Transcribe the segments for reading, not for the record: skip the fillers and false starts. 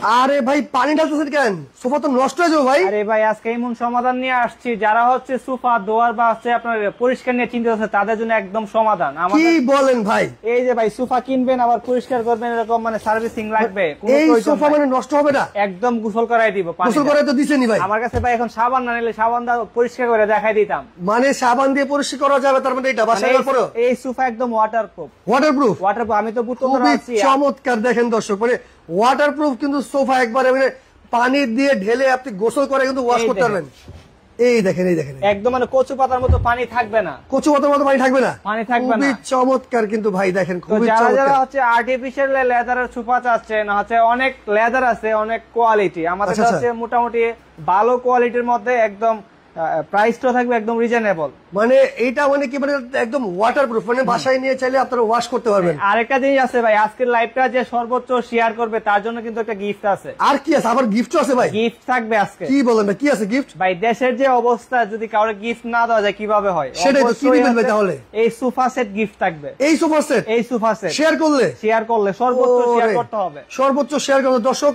আরে ভাই পানি ঢালতেছেন কেন? সোফা তো নষ্ট হয়ে যাবে ভাই। আরে ভাই আজকে এমন সমাধান নিয়ে আসছি, যারা হচ্ছে সোফা দোয়ার বা হচ্ছে আপনার পরিষ্কার নিয়ে চিন্তা করছে তাদের জন্য একদম সমাধান। কি বলেন ভাই? এই যে ভাই সোফা কিনবেন আবার পরিষ্কার করবেন, এরকম মানে সার্ভিসিং লাগবে, এই সোফা মানে নষ্ট হবে না? একদম গোসল করাই দিব। গোসল করাই তো দিছেনই ভাই। আমার কাছে ভাই এখন সাবান না নিলে সাবান দা পরিষ্কার করে দেখাই দিতাম। মানে সাবান দিয়ে পরিষ্কার করা যাবে? তার মানে এটা বাসায় যাওয়ার পরে এই সোফা একদম ওয়াটারপ্রুফ। ওয়াটারপ্রুফ? ওয়াটারপ্রুফ। আমি তো বুঝতে পারছি। চমৎকার। দেখেন দর্শক, মানে ওয়াটারপ্রুফ কিন্তু সোফা একবারে মানে পানি দিয়ে ঢেলে আপনি গোসল করে কিন্তু ওয়াশ করতে পারবেন। এই দেখেন, এই দেখেন, একদম মানে কচু পাতার মতো পানি থাকবে না। কচু পাতার মতো পানি থাকবে না? পানি থাকবে না। খুবই চমৎকার কিন্তু ভাই, দেখেন খুবই চমৎকার। যারা যারা চমৎকার। হচ্ছে আর্টিফিশিয়াল লেদারের সোফা চাচ্ছেন, হচ্ছে অনেক লেদার আছে, অনেক কোয়ালিটি। আমাদের কাছে মোটামুটি ভালো কোয়ালিটির মধ্যে একদম প্রাইসটা থাকবে একদম রিজনেবল। মানে এটা মানে কি, মানে একদম ওয়াটারপ্রুফ, মানে বাসায় নিয়ে চাইলে আপনারা ওয়াশ করতে পারবেন। আরেকটা জিনিস আছে ভাই, আজকের লাইভটা যে সর্বোচ্চ শেয়ার করবে তার জন্য কিন্তু একটা গিফট আছে। আর কি আছে? আবার গিফটও আছে ভাই? গিফট থাকবে আজকে। কি বলেন ভাই, কি আছে গিফট? ভাই দেশের যে অবস্থা, যদি কাউকে গিফট না দেওয়া যায় কিভাবে হয়? সেটাই তো, কি দিবেন ভাই তাহলে? এই সোফা সেট গিফট থাকবে। এই সোফা সেট? এই সোফা সেট শেয়ার করলে সর্বোচ্চ শেয়ার করতে হবে। সর্বোচ্চ শেয়ার করতে। দর্শক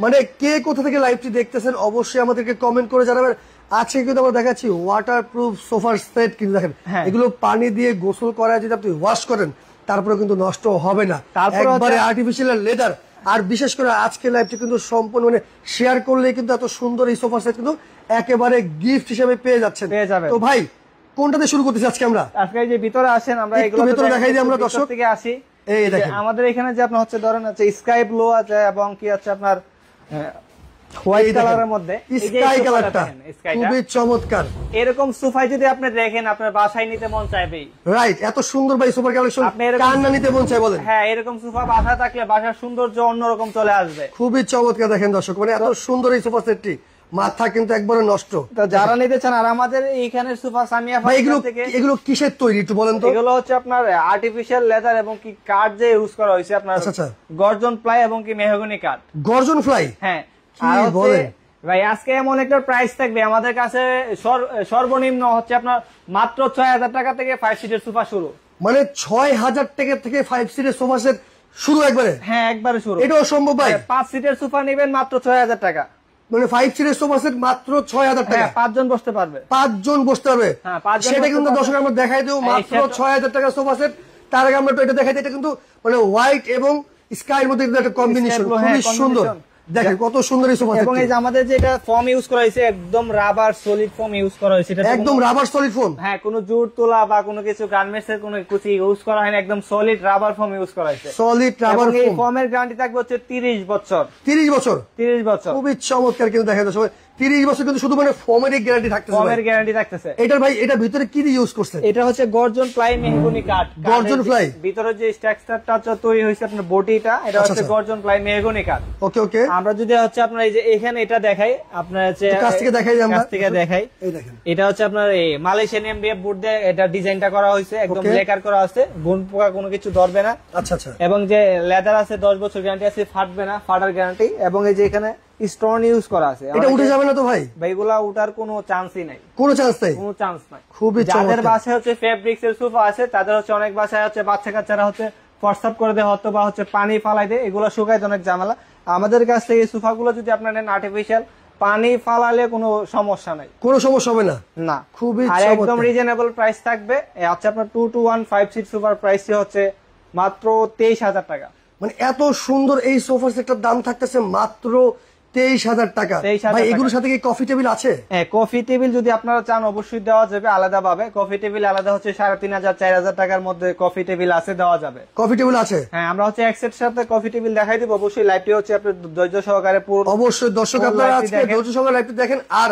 মানে কে কোথা থেকে লাইভটি দেখতেছেন অবশ্যই আমাদেরকে কমেন্ট করে জানাবেন। আজকে কিন্তু আমরা দেখাচ্ছি ওয়াটারপ্রুফ সোফার সেট, কিন্তু দেখেন এগুলো পানি দিয়ে গোসল করায় যদি আপনি ওয়াশ করেন তারপরে কিন্তু নষ্ট হবে না, একবারে আর্টিফিশিয়াল লেদার। আর বিশেষ করে আজকে লাইভটি কিন্তু সম্পূর্ণ মানে শেয়ার করলে কিন্তু এত সুন্দর এই সোফার সেট কিন্তু একেবারে গিফট হিসেবে পেয়ে যাচ্ছেন। তো ভাই কোনটাতে শুরু করতেছি আজকে আমরা? আজকে এই যে ভিতরে আসেন, আমরা এগুলো ভিতরে দেখাই দিই আমরা দর্শক থেকে আসি। এই দেখেন আমাদের এখানে যে আপনার হচ্ছে ধরেন হচ্ছে স্কাই ব্লু আছে এবং কি আছে আপনার হোয়াইট কালারের মধ্যে স্কাই কালারটা খুবই চমৎকার। এরকম সোফা যদি আপনি দেখেন আপনার বাসায় নিতে মন চাইবেই। রাইট, এত সুন্দর ভাই সোফার কালেকশন কার না নিতে মন চাই বলেন? হ্যাঁ, এরকম সোফা বাসায় থাকলে বাসার সৌন্দর্য অন্যরকম চলে আসবে। খুবই চমৎকার। দেখেন দর্শক, মানে এত সুন্দর এই সোফা সেটটি, মাথা কিন্তু একবারে নষ্ট। তো যারা নিতে চান, আর আমাদের এইখানে সোফা সামিয়া থেকে এগুলো কিসের তৈরি একটু বলেন তো? এগুলো হচ্ছে আপনার আর্টিফিশিয়াল লেদার এবং কি কাঠ যে ইউজ করা হয়েছে আপনার গর্জন ফ্লাই এবং কি মেহগনি কাঠ। গর্জন ফ্লাই? হ্যাঁ। আর বলেন ভাই আজকে এমন একটা প্রাইস থাকবে আমাদের কাছে, সর্বনিম্ন হচ্ছে আপনার মাত্র ৬০০০ টাকা থেকে 5 সিটের সোফা শুরু। মানে ৬০০০ টাকা থেকে 5 সিটের সোফা সেট শুরু একবারে? হ্যাঁ, একবারে শুরু। এটাও সম্ভব ভাই? 5 সিটের সোফা নেবেন মাত্র ৬০০০ টাকা। মানে 5 সিটের সোফা সেট মাত্র ৬০০০ টাকা? 5 জন বসতে পারবে। 5 জন বসতে পারবে? হ্যাঁ, 5 জন। সেটা কিন্তু দর্শক আমরা দেখাই দেব, মাত্র ৬০০০ টাকা সোফা সেট। তার আগে আমরা তো এটা দেখাই দিই, এটা কিন্তু মানে হোয়াইট এবং স্কাইর মধ্যে একটা কম্বিনেশন, খুবই সুন্দর। দেখেন কত সুন্দর এই সোফা সেট। এবং এই যে আমাদের যেটা ফর্ম ইউজ করা হয়েছে একদম রাবার সলিড ফর্ম ইউজ করা হয়েছে। এটা একদম রাবার সলিড ফর্ম? হ্যাঁ, কোনো জুট তোলা বা কোনো কিছু গার্মেন্টস এর কোনো কিছু ইউজ করা হয়নি, একদম সলিড রাবার ফর্ম ইউজ করা হয়েছে। Solid rubber form. এই ফর্মের গ্যারান্টি থাকবে হচ্ছে 30 বছর। 30 বছর? 30 বছর। খুবই চমৎকার। কিন্তু দেখেন দর্শক 30 বছর কিন্তু শুধু মানে ফর্মের গ্যারান্টি থাকতেছে। ফর্মের গ্যারান্টি থাকতেছে। এটার ভাই এটা ভিতরে কি দিয়ে ইউজ করছে? এটা হচ্ছে গর্জন ফ্লাই মেহগনি কাঠ। গর্জন ফ্লাই? ভিতরে যে স্ট্রাকচারটা তৈরি হয়েছে আপনার বডিটা, এটা হচ্ছে গর্জন ফ্লাই মেহগনি কাঠ। ওকে ওকে। আমরা যদি হচ্ছে আপনার এই যে এখানে এটা দেখাই, আপনার হচ্ছে কাছ থেকে দেখাই, আমরা কাছ থেকে দেখাই। এই দেখেন এটা হচ্ছে আপনার এই মালয়েশিয়ান এমডিএফ বোর্ড দিয়ে এটা ডিজাইনটা করা হয়েছে, একদম লেকার করা আছে, গুণ পোকা কোনো কিছু ধরবে না। আচ্ছা আচ্ছা। এবং যে লেদার আছে 10 বছর গ্যারান্টি আছে, ফাটবে না, ফাটার গ্যারান্টি। এবং এই যে এখানে স্টোন ইউজ করা আছে। এটা উঠে যাবে না তো ভাই? ভাইগুলা উঠার কোনো চান্সই নাই। কোনো চান্স নাই? কোনো চান্স নাই। খুবই চমৎকার। যাদের বাসায় হচ্ছে ফেব্রিক্স এর সোফা আছে তাদের হচ্ছে অনেক বাসায় হচ্ছে বাচ্চা কাচ্চারা হচ্ছে ফর্সআপ করে দেয় হয়তো বা হচ্ছে পানি ফালাই দেয়, এগুলো শুকাইতে অনেক ঝামেলা। আমাদের কাছ থেকে এই সোফাগুলো যদি আপনারা নেন আর্টিফিশিয়াল, পানি ফালালে কোনো সমস্যা নাই, কোনো সমস্যা হবে না। না, খুবই চমৎকার। আর একদম রিজনেবল প্রাইস থাকবে। আচ্ছা, আপনার 221 সিট সোফার প্রাইস হচ্ছে মাত্র 23000 টাকা। মানে এত সুন্দর এই সোফা সেটটার দাম থাকতেছে মাত্র 23000 টাকা। ভাই এগুলোর সাথে কি কফি টেবিল আছে? হ্যাঁ, কফি টেবিল যদি আপনারা চান অবশ্যই দেওয়া যাবে আলাদা ভাবে। কফি টেবিল আলাদা হচ্ছে 3500 4000 টাকার মধ্যে কফি টেবিল আছে, দেওয়া যাবে। কফি টেবিল আছে? হ্যাঁ, আমরা হচ্ছে এক সেট সাথে কফি টেবিল দেখাই দিব। অবশ্যই লাইভটি হচ্ছে আপনি ধৈর্য সহকারে পুরো, অবশ্যই দর্শক আপনারা আজকে ধৈর্য সহকারে লাইভটি দেখেন। আর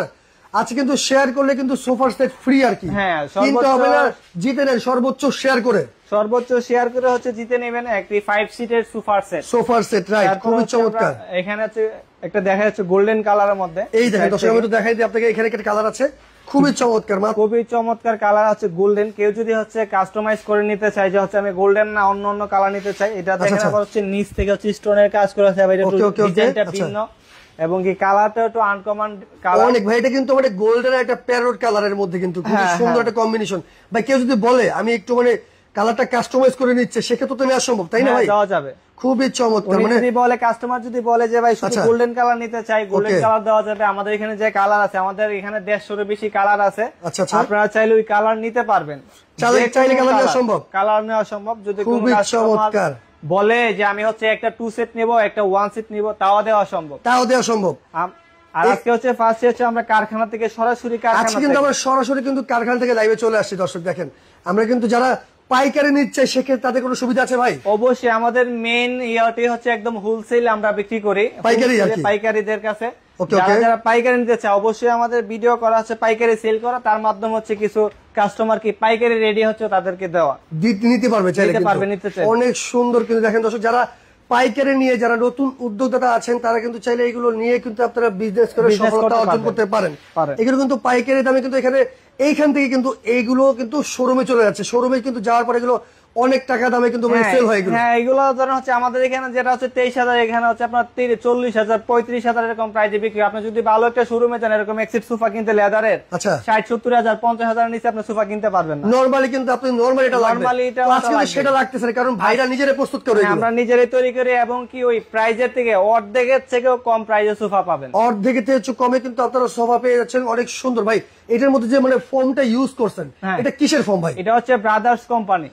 আজকে কিন্তু শেয়ার করলে কিন্তু সোফার সেট ফ্রি আর কি। হ্যাঁ, কিন্তু হবে না, জিতে নেন সর্বোচ্চ শেয়ার করে। সর্বোচ্চ শেয়ার করে হচ্ছে জিতে নেবেন একটি 5 সিটের সোফার সেট। সোফার সেট, রাইট, খুবই চমৎকার। এখানে আছে একটা দেখা যাচ্ছে গোল্ডেন কালারের মধ্যে। এই দেখেন দর্শক আমি একটু দেখাই দিই আপনাকে, এখানে একটা কালার আছে খুবই চমৎকার, খুবই চমৎকার কালার আছে গোল্ডেন। কেউ যদি হচ্ছে কাস্টমাইজ করে নিতে চায় যে হচ্ছে আমি গোল্ডেন না অন্য অন্য কালার নিতে চাই, এটা দেখেন আবার হচ্ছে নিচ থেকে হচ্ছে স্টোনের কাজ করা আছে, এটা ডিজাইনটা ভিন্ন এবং কি কালারটা একটু আনকমন কালার অনেক। ভাই এটা কিন্তু মানে গোল্ডেন একটা প্যারট কালারের মধ্যে কিন্তু খুব সুন্দর একটা কম্বিনেশন। ভাই কেউ যদি বলে আমি একটু মানে কালারটা কাস্টমাইজ করে নিচ্ছে, সেক্ষেত্রে তো নেওয়া সম্ভব, তাই না ভাই? দেওয়া যাবে। খুবই চমৎকার। মানে যদি বলে কাস্টমার যদি বলে যে ভাই শুধু গোল্ডেন কালার নিতে চাই, গোল্ডেন কালার দেওয়া যাবে। আমাদের এখানে যে কালার আছে, আমাদের এখানে 150 বেশি কালার আছে, আপনারা চাইলে ওই কালার নিতে পারবেন। চাইলে কালার নেওয়া সম্ভব, কালার নেওয়া সম্ভব। যদি কোনো খুবই চমৎকার বলে যে আমি হচ্ছে একটা 2 সেট নিব, একটা 1 সেট নিব, তাও দেওয়া সম্ভব, তাও দেওয়া সম্ভব। আর আজকে হচ্ছে ফার্স্ট হচ্ছে আমরা কারখানা থেকে সরাসরি আজকে কিন্তু আমরা সরাসরি কিন্তু কারখানা থেকে লাইভে চলে আসছি। দর্শক দেখেন, আমরা কিন্তু যারা পাইকারি নিচ্ছে সেক্ষেত্রে তাদের কোনো সুবিধা আছে ভাই? অবশ্যই। আমাদের মেইন ইয়াটি হচ্ছে একদম হোলসেল আমরা বিক্রি করি পাইকারিদের কাছে। যারা পাইকারি নিতে চায় অবশ্যই আমাদের ভিডিও করা আছে পাইকারি সেল করা, তার মাধ্যমে হচ্ছে কিছু কাস্টমার কি পাইকারি রেডি হচ্ছে তাদেরকে দেওয়া নিতে পারবে, অনেক সুন্দর। কিন্তু দেখেন দর্শক, যারা পাইকারি নিয়ে যারা নতুন উদ্যোক্তা আছেন তারা কিন্তু চাইলে এগুলো নিয়ে কিন্তু আপনারা বিজনেস করে সফলতা অর্জন করতে পারেন। এগুলো কিন্তু পাইকারি দামে কিন্তু এইখান থেকে কিন্তু এইগুলো কিন্তু শোরুমে চলে যাচ্ছে, শোরুমে কিন্তু যাওয়ার পরে এগুলো অনেক টাকা দামে কিন্তু সেল হয়। হ্যাঁ, এগুলো ধরেন হচ্ছে আমাদের এখানে যেটা হচ্ছে 23,000, এখানে হচ্ছে আপনার 40,000, 35,000 এরকম প্রাইসে বিক্রি। আপনি যদি ভালো একটা শোরুমে যান এরকম এক্সিট সোফা কিনতে লেদারের 60-70,000, 50,000 নিচে আপনি সোফা কিনতে পারবেন না। নরমালি কিন্তু আপনি নরমালি এটা সেটা লাগতেছে না, কারণ ভাইরা নিজেরাই প্রস্তুত করে, আমরা নিজেরাই তৈরি করি, এবং কি ওই প্রাইজের থেকে অর্ধেকের থেকেও কম প্রাইজে সোফা পাবেন। অর্ধেকের থেকে কমে কিন্তু আপনারা সোফা পেয়ে যাচ্ছেন। অনেক সুন্দর ভাই। এটার মধ্যে যে মানে ফোমটা ইউজ করছেন, এটা কিসের ফোম ভাই? এটা হচ্ছে ব্রাদার্স কোম্পানি,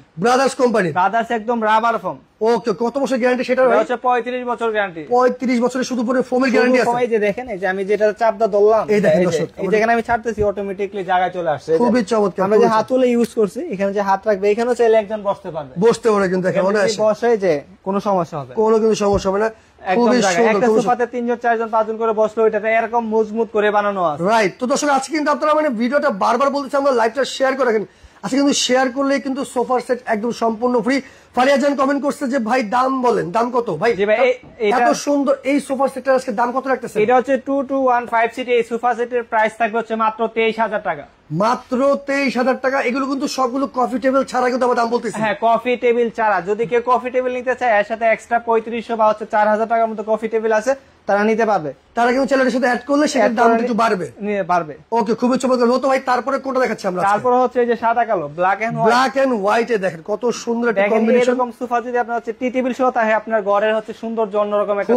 ব্রাদার্স একদম রাবার ফোম। ওকে, কত বছর গ্যারান্টি সেটা? হচ্ছে 35 বছর গ্যারান্টি। 35 বছরের শুধু পুরো ফোমের গ্যারান্টি আছে। এই যে দেখেন, এই যে আমি যেটা চাপটা ধরলাম, এই দেখেন দর্শক, এই যেখানে আমি ছাড়তেছি অটোমেটিক্যালি জায়গায় চলে আসছে। খুবই চমৎকার। আমরা যে হাতুলে ইউজ করছি, এখানে যে হাত রাখবে এখানেও চাইলে একজন বসতে পারবে, কিন্তু দেখেন বসে যে কোনো সমস্যা হবে, কোনো কিন্তু সমস্যা হবে না। একটা সোফাতে 3জন 4জন 5জন করে বসলো, ওইটাতে এরকম মজবুত করে বানানো আছে। রাইট। তো দর্শক, আজকে কিন্তু আপনারা মানে ভিডিওটা বারবার বলতেছি আমরা লাইভটা শেয়ার করে রাখেন। আজকে কিন্তু শেয়ার করলে কিন্তু সোফার সেট একদম সম্পূর্ণ ফ্রি। ফারিয়া জান কমেন্ট করছে যে ভাই দাম বলেন, দাম কত ভাই? এত সুন্দর এই সোফার সেটের আজকে দাম কত রাখতেছে? এটা হচ্ছে 2215 সিট। এই সোফা সেটের প্রাইস থাকবে হচ্ছে মাত্র 23,000 টাকা। মাত্র 23,000 টাকা। এগুলো কিন্তু সবগুলো কফি টেবিল ছাড়া কিন্তু আমার দাম বলতেছি। হ্যাঁ, কফি টেবিল ছাড়া। যদি কেউ কফি টেবিল নিতে চায়, এর সাথে এক্সট্রা 3500 বা হচ্ছে 4,000 টাকার মতো কফি টেবিল আছে, তারা নিতে পারবে। তারা কিন্তু চ্যানেলের সাথে অ্যাড করলে সেটার দাম একটু বাড়বে। ওকে, খুবই চমৎকার। তো ভাই তারপরে কোনটা দেখাচ্ছি আমরা? তারপরে হচ্ছে এই যে সাদা কালো, ব্ল্যাক এন্ড হোয়াইট এ দেখেন কত সুন্দর একটা কম্বিনেশন। এরকম সোফা যদি আপনার হচ্ছে টি টেবিল সহ থাকে, আপনার ঘরের হচ্ছে সৌন্দর্য অন্যরকম একটা।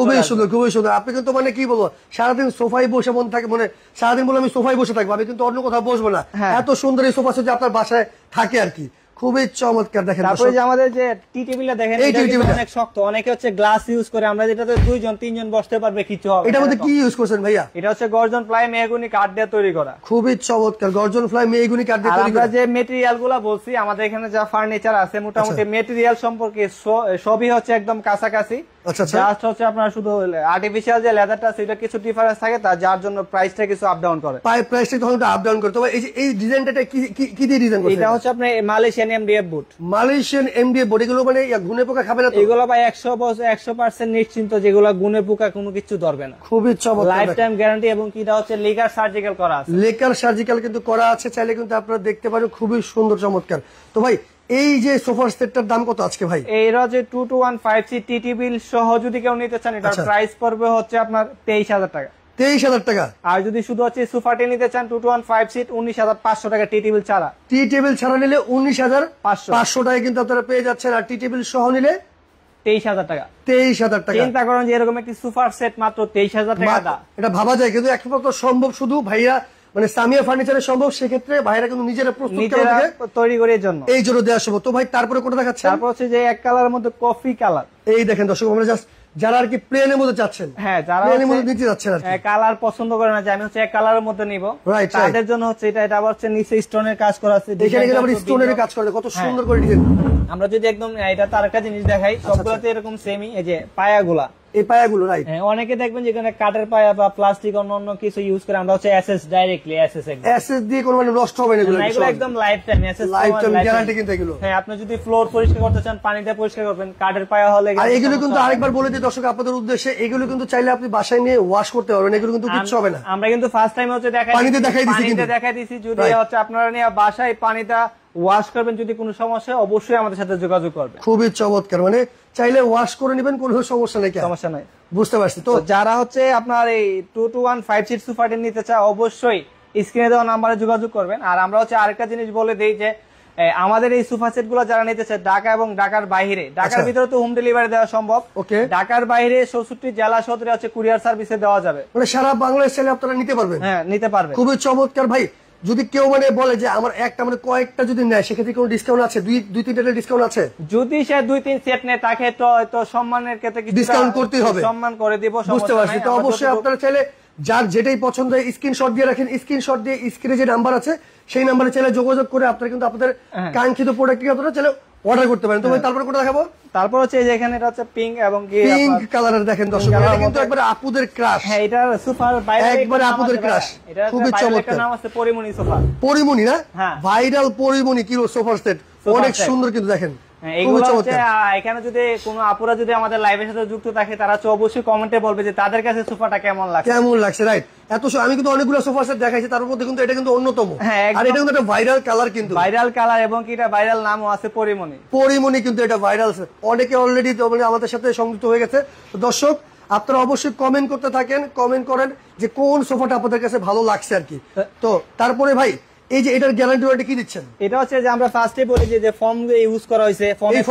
খুবই সুন্দর। আপনি কিন্তু মানে কি বলবো, সারাদিন সোফায় বসে মন থাকে, মানে সারাদিন বলে আমি সোফায় বসে থাকবো, আমি কিন্তু অন্য কোথাও বসবো না। এত সুন্দর এই সোফা সেট আপনার বাসায় থাকে আর কি। খুবই চমৎকার। দেখেন তারপরে যে আমাদের যে টি টেবিলটা দেখেন, এটা অনেক শক্ত। অনেকে হচ্ছে গ্লাস ইউজ করে, আমরা যেটাতে 2জন 3জন বসতে পারবে, কিছু হবে। এটার মধ্যে কি ইউজ করছেন ভাইয়া? এটা হচ্ছে গর্জন ফ্লাই মেহগনি কাঠ দিয়ে তৈরি করা। খুবই চমৎকার। গর্জন ফ্লাই মেহগনি কাঠ দিয়ে তৈরি করা। আমরা যে ম্যাটেরিয়াল গুলা বলছি, আমাদের এখানে যা ফার্নিচার আছে মোটামুটি ম্যাটেরিয়াল সম্পর্কে সবই হচ্ছে একদম কাছাকাছি। জাস্ট হচ্ছে আপনার শুধু আর্টিফিশিয়াল যে লেদারটা আছে, এটা কিছু ডিফারেন্স থাকে, যার জন্য প্রাইসটা কিছু আপ ডাউন করে। প্রাইসটা তখন আপ ডাউন করে। তবে এই ডিজাইনটা কি দিয়ে ডিজাইন করছেন? এটা হচ্ছে আপনার মালয়েশিয়ান এমডিএফ বুট। মালয়েশিয়ান এমডিএফ বুট। এগুলো মানে গুনে পোকা খাবে না তো? এগুলো ভাই 100% নিশ্চিন্ত, যেগুলো গুনে পোকা কোনো কিছু ধরবে না। খুবই চমৎকার, লাইফ টাইম গ্যারান্টি। এবং কিটা হচ্ছে লেকার সার্জিক্যাল করা আছে। লেকার সার্জিক্যাল কিন্তু করা আছে, চাইলে কিন্তু আপনারা দেখতে পারেন। খুবই সুন্দর চমৎকার। তো ভাই এই যে সোফার সেটটার দাম কত আজকে ভাই? এইটা যে 2215 সিট টি টেবিল সহ যদি কেউ নিতে চান, এটার প্রাইস পড়বে হচ্ছে আপনার 23,000 টাকা। 23,000 টাকা। আর যদি শুধু হচ্ছে সোফাটি নিতে চান 2215 সিট, 19,500 টাকা টি টেবিল ছাড়া। টি টেবিল ছাড়া নিলে 19,500 টাকা কিন্তু আপনারা পেয়ে যাচ্ছেন। আর টি টেবিল সহ নিলে 23,000 টাকা। 23,000 টাকা। চিন্তা করেন যে এরকম একটি সোফার সেট মাত্র 23,000 টাকা। এটা ভাবা যায়, কিন্তু একমাত্র সম্ভব শুধু ভাইয়া মানে সামিয়া ফার্নিচারের সম্ভব। সেক্ষেত্রে ভাইরা কিন্তু নিজেরা প্রস্তুত করে তৈরি করে এই জন্য দেওয়া সম্ভব। তো ভাই তারপরে কোনটা দেখাচ্ছেন? তারপর হচ্ছে যে এক কালারের মধ্যে কফি কালার। এই দেখেন দর্শক, আমরা জাস্ট যারা আর কি প্লেনের মধ্যে চাচ্ছেন, যারা প্লেনের মধ্যে নিতে যাচ্ছেন আর কি, কালার পছন্দ করে না যে আমি হচ্ছে এক কালারের মধ্যে নিব, তাদের জন্য হচ্ছে এটা আবার হচ্ছে নিচে স্টোনের কাজ করা আছে। এখানে কিন্তু আবার স্টোনের কাজ করে, কত সুন্দর করে ডিজাইন। আমরা যদি একদম এটা তার একটা জিনিস দেখাই, সবগুলোতে এরকম সেমই। এই যে পায়াগুলা, এই পায়াগুলো রাইট। অনেকে দেখবেন যেখানে কাঠের পায়া বা প্লাস্টিক অন্য কিছু ইউজ করে, আমরা হচ্ছে এসএস ডাইরেক্টলি এসএস দিয়ে কোনো মানে নষ্ট হবে না এগুলো। এগুলো একদম লাইফ টাইম গ্যারান্টি কিন্তু এগুলো। হ্যাঁ, আপনি যদি ফ্লোর পরিষ্কার করতে চান, পানিতে পরিষ্কার করবেন, কাঠের পায়া হলে। আর এগুলো কিন্তু আরেকবার বলে দিই দর্শক আপনাদের উদ্দেশ্যে, এগুলো কিন্তু চাইলে আপনি বাসায় নিয়ে ওয়াশ করতে পারবেন, এগুলো কিন্তু কিচ্ছু হবে না। আমরা কিন্তু ফার্স্ট টাইম হচ্ছে পানিতে দেখাই দিছি। যদি হচ্ছে আপনারা নিয়ে বাসায় পানিটা ওয়াশ করবেন, যদি কোনো সমস্যা হয় অবশ্যই আমাদের সাথে যোগাযোগ করবেন। খুবই চমৎকার, মানে চাইলে ওয়াশ করে নেবেন, কোনো সমস্যা নাই। বুঝতে পারছি। তো যারা হচ্ছে আপনার এই 2215 সিট সোফাটি নিতে চায়, অবশ্যই স্ক্রিনে দেওয়া নাম্বারে যোগাযোগ করবেন। আর আমরা হচ্ছে আরেকটা জিনিস বলে দেই যে আমাদের এই সোফা সেট গুলো যারা নিতে চায় ঢাকা এবং ঢাকার বাইরে, ঢাকার ভিতরে তো হোম ডেলিভারি দেওয়া সম্ভব, ঢাকার বাইরে 64 জেলা সদরে হচ্ছে কুরিয়ার সার্ভিসে দেওয়া যাবে, মানে সারা বাংলাদেশ চাইলে আপনারা নিতে পারবেন। হ্যাঁ নিতে পারবেন। খুবই চমৎকার ভাই। যদি কেউ মানে বলে যে আমার একটা মানে কয়েকটা যদি নেয় সেক্ষেত্রে কোনো ডিসকাউন্ট আছে? দুই তিনটা ডিসকাউন্ট আছে? যদি সে 2-3 সেট নেয় তাকে তো সম্মানের ক্ষেত্রে কিছু ডিসকাউন্ট করতেই হবে, সম্মান করে দিব। বুঝতে পারছি। তো অবশ্যই আপনারা চাইলে যার যেটাই পছন্দ হয় স্ক্রিনশট দিয়ে রাখেন, স্ক্রিনশট দিয়ে স্ক্রিনে যে নাম্বার আছে সেই নাম্বারে চাইলে যোগাযোগ করে আপনারা কিন্তু আপনাদের কাঙ্ক্ষিত প্রোডাক্টটি আপনারা চাইলে অর্ডার করতে পারেন। তো ভাই তারপরে কোনটা দেখাবো? তারপর হচ্ছে যে এখানে এটা হচ্ছে পিঙ্ক এবং কি পিঙ্ক কালারের দেখেন দর্শক, এটা কিন্তু একবারে আপুদের ক্রাশ। হ্যাঁ এটা সোফার বাইরে একবারে আপুদের ক্রাশ, খুবই চমৎকার। নাম আছে পরিমণি সোফা। পরিমণি না? হ্যাঁ ভাইরাল পরিমণি কিলো সোফার সেট, অনেক সুন্দর কিন্তু দেখেন। এগুলো হচ্ছে এখানে যদি কোনো আপুরা যদি আমাদের লাইভের সাথে যুক্ত থাকে তারা অবশ্যই কমেন্টে বলবে যে তাদের কাছে সোফাটা কেমন লাগছে। রাইট। আমি কিন্তু অনেকগুলো সোফা সেট দেখাইছি, তার মধ্যে কিন্তু এটা কিন্তু অন্যতম। আর এটা কিন্তু একটা ভাইরাল কালার, কিন্তু ভাইরাল কালার এবং কি এটা ভাইরাল নামও আছে পরিমণি কিন্তু এটা ভাইরাল। অনেকে অলরেডি আমাদের সাথে সংযুক্ত হয়ে গেছে। তো দর্শক আপনারা অবশ্যই কমেন্ট করতে থাকেন, কমেন্ট করেন যে কোন সোফাটা আপনাদের কাছে ভালো লাগছে আর কি। তো তারপরে ভাই এই যে এটার গ্যারান্টি ওয়ারেন্টি কি দিচ্ছেন? এটা হচ্ছে যে আমরা ফার্স্টে বলি যে ফর্ম ইউজ করা হয়েছে, ফর্মে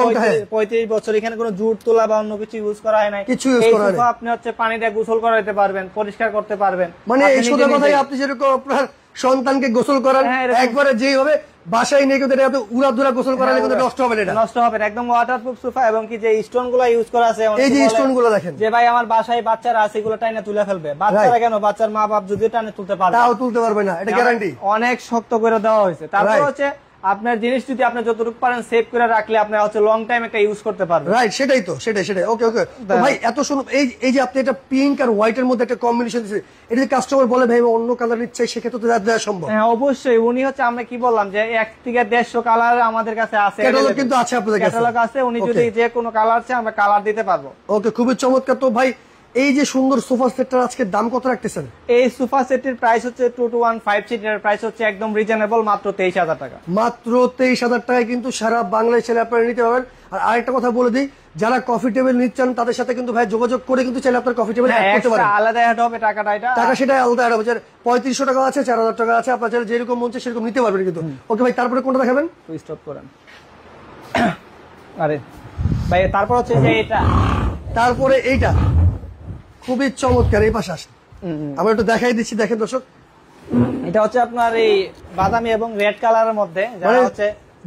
35 বছর, এখানে কোনো জুট তোলা বা অন্য কিছু ইউজ করা হয় নাই, কিছু ইউজ করা হয় না। আপনি হচ্ছে পানি দিয়ে গোসল করাইতে পারবেন, পরিষ্কার করতে পারবেন। মানে এই সোজা কথাই আপনি যেরকম আপনার সন্তানকে গোসল করান একবারে যেভাবে বাসায় নিয়ে কিন্তু এটা উড়াধুরা গোসল করালে কিন্তু নষ্ট হবে না, এটা নষ্ট হবে না। একদম ওয়াটারপ্রুফ সোফা এবং কি যে স্টোন গুলো ইউজ করা আছে, এই যে স্টোন গুলো দেখেন যে ভাই আমার বাসায় বাচ্চারা আছে এগুলো টাইনা তুলে ফেলবে, বাচ্চারা কেন, বাচ্চার মা বাপ যদি টাইনা তুলতে পারবে তাও তুলতে পারবে না, এটা গ্যারান্টি অনেক শক্ত করে দেওয়া হয়েছে। তারপর হচ্ছে আপনার জিনিস যদি আপনি যতটুকু পারেন সেভ করে রাখলে আপনি হচ্ছে লং টাইম একটা ইউজ করতে পারবেন। রাইট, সেটাই তো, সেটাই। ওকে তো ভাই এত সুন্দর এই যে আপনি এটা পিঙ্ক আর হোয়াইট এর মধ্যে একটা কম্বিনেশন দিয়েছেন, এটা যদি কাস্টমার বলে ভাই অন্য কালার নিচ্ছে সেক্ষেত্রে তো দেওয়া সম্ভব? হ্যাঁ অবশ্যই। উনি হচ্ছে আমরা কি বললাম যে 1 থেকে 150 কালার আমাদের কাছে আছে, ক্যাটালগ কিন্তু আছে আপনাদের কাছে, ক্যাটালগ আছে। উনি যদি যে কোনো কালার চায় আমরা কালার দিতে পারবো। ওকে, খুবই চমৎকার। তো ভাই এই যে সুন্দর সোফা সেটটার আজকে দাম কত রাখতেছেন? এই সোফা সেটের প্রাইস হচ্ছে 2-1-5 সিটের প্রাইস হচ্ছে একদম রিজনেবল, মাত্র 23,000 টাকা। মাত্র 23,000 টাকায় কিন্তু সারা বাংলাদেশ ছেলে আপনারা নিতে পারবেন। আর আরেকটা কথা বলে দিই, যারা কফি টেবিল নিচ্ছেন তাদের সাথে কিন্তু ভাই যোগাযোগ করে কিন্তু চাইলে আপনার কফি টেবিল অ্যাড করতে পারেন। আলাদা অ্যাড হবে টাকাটা, টাকা সেটা আলাদা অ্যাড হবে। 3500 টাকা আছে, 4000 টাকা আছে, আপনারা চাইলে যেরকম মন চায় সেরকম নিতে পারবেন কিন্তু। ওকে ভাই তারপরে কোনটা দেখাবেন? স্টপ করেন। আরে ভাই তারপর হচ্ছে যে এটা, তারপরে এইটা খুবই চমৎকার। এই পাশে আসেন, আমরা একটু দেখাই দিচ্ছি, দেখেন দর্শক। এটা হচ্ছে আপনার এই বাদামি এবং রেড কালারের মধ্যে,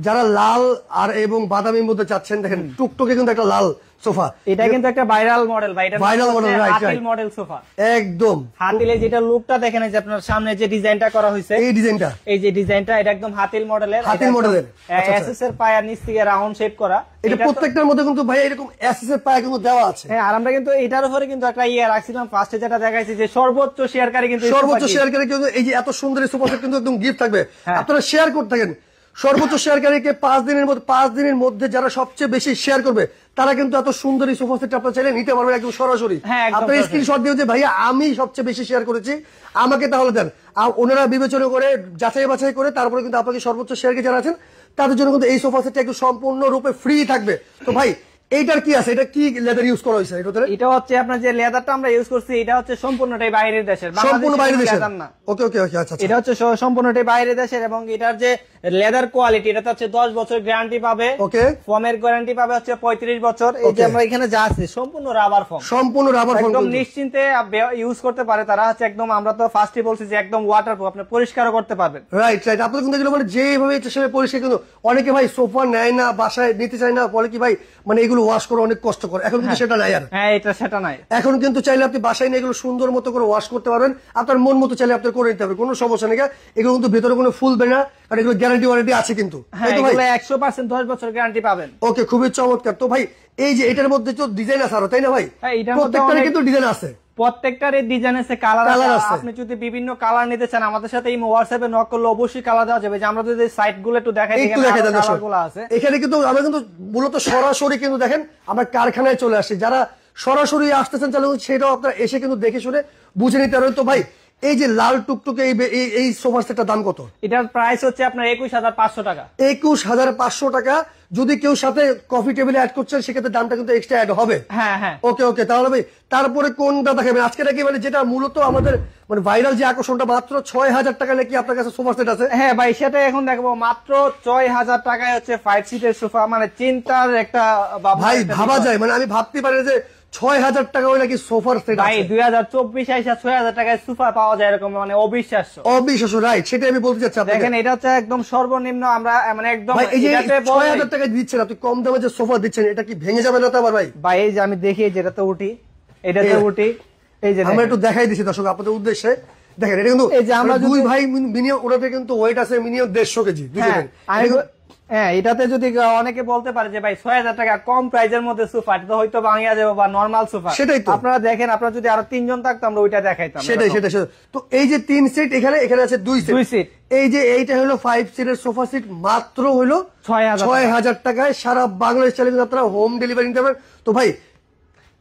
যারা লাল আর এবং বাদামির মধ্যে চাচ্ছেন, দেখেন টুকটুকে কিন্তু একটা লাল সোফা। এটা কিন্তু একটা ভাইরাল মডেল ভাই, এটা viral model, right Hatil model sofa. একদম হাতিলে যেটা লুকটা দেখেন, এই যে আপনার সামনে যে ডিজাইনটা করা হয়েছে, এই যে ডিজাইনটা, এটা একদম হাতিল মডেলের। এসএস এর পায়া নিচ থেকে রাউন্ড শেপ করা। এটা প্রত্যেকটার মধ্যে কিন্তু ভাই এরকম এসএস এর পায়া কিন্তু দেওয়া আছে। হ্যাঁ, আর আমরা কিন্তু এটার উপরে কিন্তু একটা রাখছিলাম ফার্স্টে, যেটা দেখাইছি যে সর্বোচ্চ শেয়ারকারী কিন্তু এই যে এত সুন্দর সোফা সেট কিন্তু একদম গিফট থাকবে। আপনারা শেয়ার করতে থাকেন, সর্বোচ্চ শেয়ারকারীকে 5 দিনের মধ্যে যারা সবচেয়ে বেশি শেয়ার করবে তারা কিন্তু এত সুন্দর এই সোফা সেট আপনারা চাইলে নিতে পারবেন একদম সরাসরি। আপনারা স্ক্রিনশট দিয়ে যে ভাইয়া আমি সবচেয়ে বেশি শেয়ার করেছি আমাকে তাহলে দেন, ওনারা বিবেচনা করে যাচাই বাছাই করে তারপরে কিন্তু আপনাকে সর্বোচ্চ শেয়ারকে যারা আছেন তাদের জন্য কিন্তু এই সোফা সেটটা একটু সম্পূর্ণ রূপে ফ্রি থাকবে। তো ভাই এইটার কি আছে, এটা কি লেদার ইউজ করা হয়েছে? এটা হচ্ছে আপনার যে লেদারটা আমরা ইউজ করছি এটা হচ্ছে সম্পূর্ণটাই বাইরের দেশের, সম্পূর্ণ বাইরের দেশের না। ওকে আচ্ছা। এটা হচ্ছে সম্পূর্ণটাই বাইরের দেশের এবং এটার যে লেদার কোয়ালিটি এটা হচ্ছে 10 বছর গ্যারান্টি পাবে। ওকে, ফর্মের গ্যারান্টি পাবে হচ্ছে 35 বছর। এই যে আমরা এখানে যা আছে সম্পূর্ণ রাবার ফর্ম, একদম নিশ্চিন্তে ইউজ করতে পারে তারা। হচ্ছে একদম আমরা তো ফার্স্টে বলছি যে একদম ওয়াটারপ্রুফ, আপনি পরিষ্কারও করতে পারবেন। রাইট। আপনারা কিন্তু এগুলো মানে যেভাবে ইচ্ছা সেভাবে পরিষ্কার, কিন্তু অনেকে ভাই সোফা নেয় না, বাসায় নিতে চায় না, বলে কি ভাই মানে এগুলো ওয়াশ করা অনেক কষ্টকর। এখন কিন্তু সেটা নাই আর। হ্যাঁ, এটা সেটা নাই। এখন কিন্তু চাইলে আপনি বাসায় নিয়ে এগুলো সুন্দর মতো করে ওয়াশ করতে পারবেন, আপনার মন মতো চাইলে আপনি করে নিতে পারবেন, কোনো সমস্যা নেই। এগুলো কিন্তু ভেতরে কোনো ফুলবে না, আর এগুলো গ্যারান্টি ওয়ারেন্টি আছে কিন্তু। 100% 10 বছর গ্যারান্টি পাবেন। ওকে, খুবই চমৎকার। তো ভাই এই যে এটার মধ্যে তো ডিজাইন আছে আরো, তাই না ভাই? প্রত্যেকটারে কিন্তু ডিজাইন আছে, প্রত্যেকটার ডিজাইন আছে, কালার আছে। আপনি যদি বিভিন্ন কালার নিতে চান আমাদের সাথে এই হোয়াটসঅ্যাপে নক করলে অবশ্যই কালার দেওয়া যাবে। যে আমরা যদি সাইট গুলো একটু দেখাই, এখানে কিন্তু আমরা কিন্তু মূলত সরাসরি কিন্তু দেখেন আমরা কারখানায় চলে আসছি। যারা সরাসরি আসতেছেন তাহলে সেটাও আপনারা এসে কিন্তু দেখে শুনে বুঝে নিতে পারবেন। তো ভাই এই যে লাল টুকটুকে এই সোফা সেটটার দাম কত? এটার প্রাইস হচ্ছে আপনার 21,500 টাকা। 21,500 টাকা। যদি কেউ সাথে কফি টেবিলে অ্যাড করছেন সেক্ষেত্রে দামটা কিন্তু এক্সট্রা অ্যাড হবে। হ্যাঁ হ্যাঁ, ওকে ওকে। তাহলে ভাই তারপরে কোনটা দেখাবেন আজকে? নাকি মানে যেটা মূলত আমাদের মানে ভাইরাল যে আকর্ষণটা, মাত্র 6,000 টাকা নাকি আপনার কাছে সোফা সেট আছে? হ্যাঁ ভাই, সেটা এখন দেখবো মাত্র 6,000 টাকায় হচ্ছে 5 সিটের সোফা। মানে চিন্তার একটা ভাই ভাবা যায়, মানে আমি ভাবতে পারি যে 6,000 টাকা ওই নাকি সোফার সেট ভাই 2024 আইসা 6,000 টাকায় সোফা পাওয়া যায়, এরকম মানে অবিশ্বাস্য। অবিশ্বাস্য, রাইট, সেটা আমি বলতে চাচ্ছি আপনাকে। দেখেন এটা হচ্ছে একদম সর্বনিম্ন, আমরা মানে একদম ভাই এই যে এটাতে 6,000 টাকা দিচ্ছেন আপনি, কম দামে যে সোফা দিচ্ছেন, এটা কি ভেঙে যাবে না তো আবার ভাই? ভাই এই যে আমি দেখি যেটাতে উঠি, এটাতে উঠি, এই যে আমরা একটু দেখাই দিচ্ছি দর্শক আপনাদের উদ্দেশ্যে। দেখেন এটা কিন্তু এই যে আমরা দুই ভাই মিনিমাম ওটাতে কিন্তু ওয়েট আছে মিনিমাম 150 কেজি। হ্যাঁ, এটাতে যদি অনেকে বলতে পারে যে ভাই 6,000 টাকা কম প্রাইজের মধ্যে সোফা, এটা তো হয়তো ভাঙিয়া যাবে বা নরমাল সোফা। সেটাই তো আপনারা দেখেন, আপনারা যদি আরো 3 জন থাকতো আমরা ওইটা দেখাইতাম। সেটাই। তো এই যে 3 সিট, এখানে আছে 2 সিট। এই যে এইটা হলো 5 সিটের সোফা সিট, মাত্র হলো 6,000 টাকায় সারা বাংলাদেশ চালিয়ে আপনারা হোম ডেলিভারি নিতে পারবেন। তো ভাই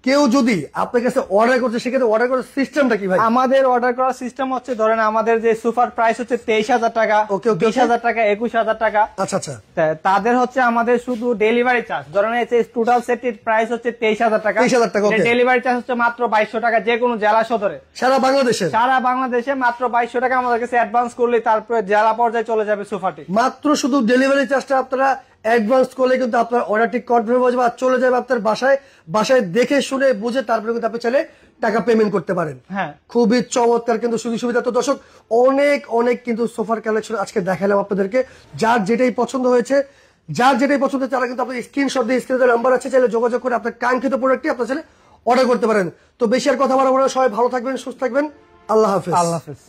কেউ যদি আপনার কাছে অর্ডার করছে সেক্ষেত্রে অর্ডার করার সিস্টেমটা কি ভাই? আমাদের অর্ডার করার সিস্টেম হচ্ছে, ধরেন আমাদের যে সোফার প্রাইস হচ্ছে 23,000 টাকা, 20,000 টাকা, 21,000 টাকা। আচ্ছা আচ্ছা। তাদের হচ্ছে আমাদের শুধু ডেলিভারি চার্জ, ধরেন এই টোটাল সেটের প্রাইস হচ্ছে 23,000 টাকা। ডেলিভারি চার্জ হচ্ছে মাত্র 2,200 টাকা, যে কোনো জেলা সদরে সারা বাংলাদেশে মাত্র 2,200 টাকা আমাদের কাছে অ্যাডভান্স করলে তারপরে জেলা পর্যায়ে চলে যাবে সোফাটি। মাত্র শুধু ডেলিভারি চার্জটা আপনারা অ্যাডভান্স করলে কিন্তু আপনার অর্ডারটি কনফার্ম হয়ে যাবে আর চলে যাবে আপনার বাসায় দেখে শুনে বুঝে তারপরে কিন্তু আপনি চাইলে টাকা পেমেন্ট করতে পারেন। হ্যাঁ, খুবই চমৎকার কিন্তু সুযোগ সুবিধা। তো দর্শক অনেক কিন্তু সোফার কালেকশন আজকে দেখালাম আপনাদেরকে। যার যেটাই পছন্দ হয়েছে তারা কিন্তু আপনার স্ক্রিনশট দিয়ে স্ক্রিনে নাম্বার আছে, চাইলে যোগাযোগ করে আপনার কাঙ্ক্ষিত প্রোডাক্টটি আপনার চাইলে অর্ডার করতে পারেন। তো বেশি আর কথা বলা, সবাই ভালো থাকবেন, সুস্থ থাকবেন। আল্লাহ হাফেজ।